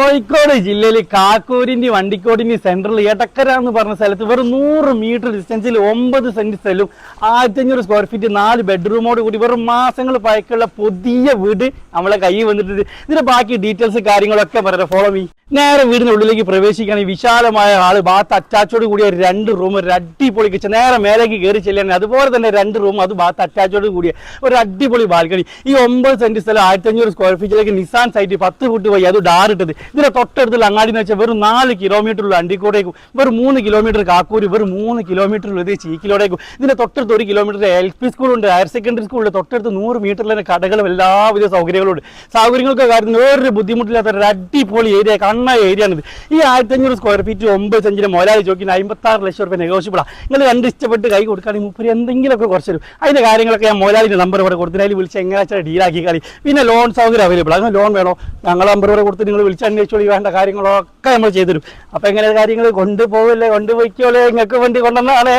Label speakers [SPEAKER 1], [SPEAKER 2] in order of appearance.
[SPEAKER 1] കോഴിക്കോട് ജില്ലയിൽ കാക്കൂരിന്റെ വണ്ടിക്കോടിന്റെ സെൻട്രൽ എടക്കര എന്ന് പറഞ്ഞ സ്ഥലത്ത് വെറും 100 മീറ്റർ ഡിസ്റ്റൻസിൽ 9 സെന്റ് സ്ഥലവും 1500 സ്ക്വയർ ഫീറ്റ് 4 ബെഡ്റൂമോട് കൂടി വെറും മാസങ്ങൾ പഴക്കമുള്ള പുതിയ വീട് നമ്മളെ കയ്യിൽ വന്നിട്ടുണ്ട്. ഇതിന്റെ ബാക്കി ഡീറ്റെയിൽസ് കാര്യങ്ങളൊക്കെ പറയാം. Follow me. നേരെ വീടിന്റെ ഉള്ളിലേക്ക് പ്രവേശിക്കുകയാണെങ്കിൽ വിശാലമായ ഹാള്, ബാത്ത് അറ്റാച്ചോട് കൂടിയ 2 റൂം, ഒരു അടിപൊളി കിച്ചൺ, നേരെ മേലേക്ക് കയറി ചെല്ലുകയാണ്. അതുപോലെ തന്നെ 2 റൂം, അത് ബാത്ത് അറ്റാച്ചോട് കൂടിയ ഒരു അടിപൊളി ബാൽക്കണി. ഈ 9 സെന്റ് സ്ഥലം 1500 സ്ക്വയർ ഫീറ്റിലേക്ക് നിസാൻ സൈറ്റ് 10 ഫുട്ട് പോയി അത് ഡാറിട്ടത്. ഇതിന്റെ തൊട്ടടുത്തുള്ള അങ്ങാടി എന്ന് വെച്ചാൽ വെറും 4 കിലോമീറ്ററുള്ള അണ്ടിക്കോടേക്കും, വെറും 3 കിലോമീറ്റർ കാക്കൂര്, വെറും 3 കിലോമീറ്ററുള്ളത് ചീക്കിലോടേക്കും. ഇതിന്റെ തൊട്ടടുത്ത് 1 കിലോമീറ്റർ LP സ്കൂളുണ്ട്, ഹയർ സെക്കൻഡറി സ്കൂളുണ്ട്. തൊട്ടടുത്ത് 100 മീറ്ററിലെ കടകളും എല്ലാവിധ സൗകര്യങ്ങളുണ്ട്. സൗകര്യങ്ങൾക്ക് കാര്യത്തിൽ വേറൊരു ബുദ്ധിമുട്ടില്ലാത്ത ഒരു അടിപൊളി ഏരിയ, ഏരിയ ആണിത്. ഈ 1500 സ്ക്വയർ ഫീറ്റ് 9 സെന്റിന് മുതലാളി ചോക്കി 56 ലക്ഷം രൂപ നെഗോഷ്യബിളാണ്. നിങ്ങൾ കണ്ട് ഇഷ്ടപ്പെട്ട് കൈ കൊടുക്കുകയാണെങ്കിൽ മുപ്പര് എന്തെങ്കിലുമൊക്കെ കുറച്ച് തരും. അതിന്റെ കാര്യങ്ങളൊക്കെ ഞാൻ മുതലാളിന്റെ നമ്പർ ഇവിടെ കൊടുത്ത് അതിൽ വിളിച്ച് എങ്ങനെ ഡീലാക്കി കളി. പിന്നെ ലോൺ സൗകര്യം അവൈലബിൾ. അങ്ങനെ ലോൺ വേണോ ഞങ്ങളെ നമ്പർ ഇവിടെ കൊടുത്ത് നിങ്ങൾ വിളിച്ച് അന്വേഷിച്ചോളി, വേണ്ട കാര്യങ്ങളൊക്കെ നമ്മൾ ചെയ്തു തരും. അപ്പൊ എങ്ങനെ കാര്യങ്ങൾ കൊണ്ടുപോകല്ലേ, കൊണ്ടുപോയിക്കോളെ, നിങ്ങൾക്ക് വേണ്ടി കൊണ്ടുവന്നാണ്.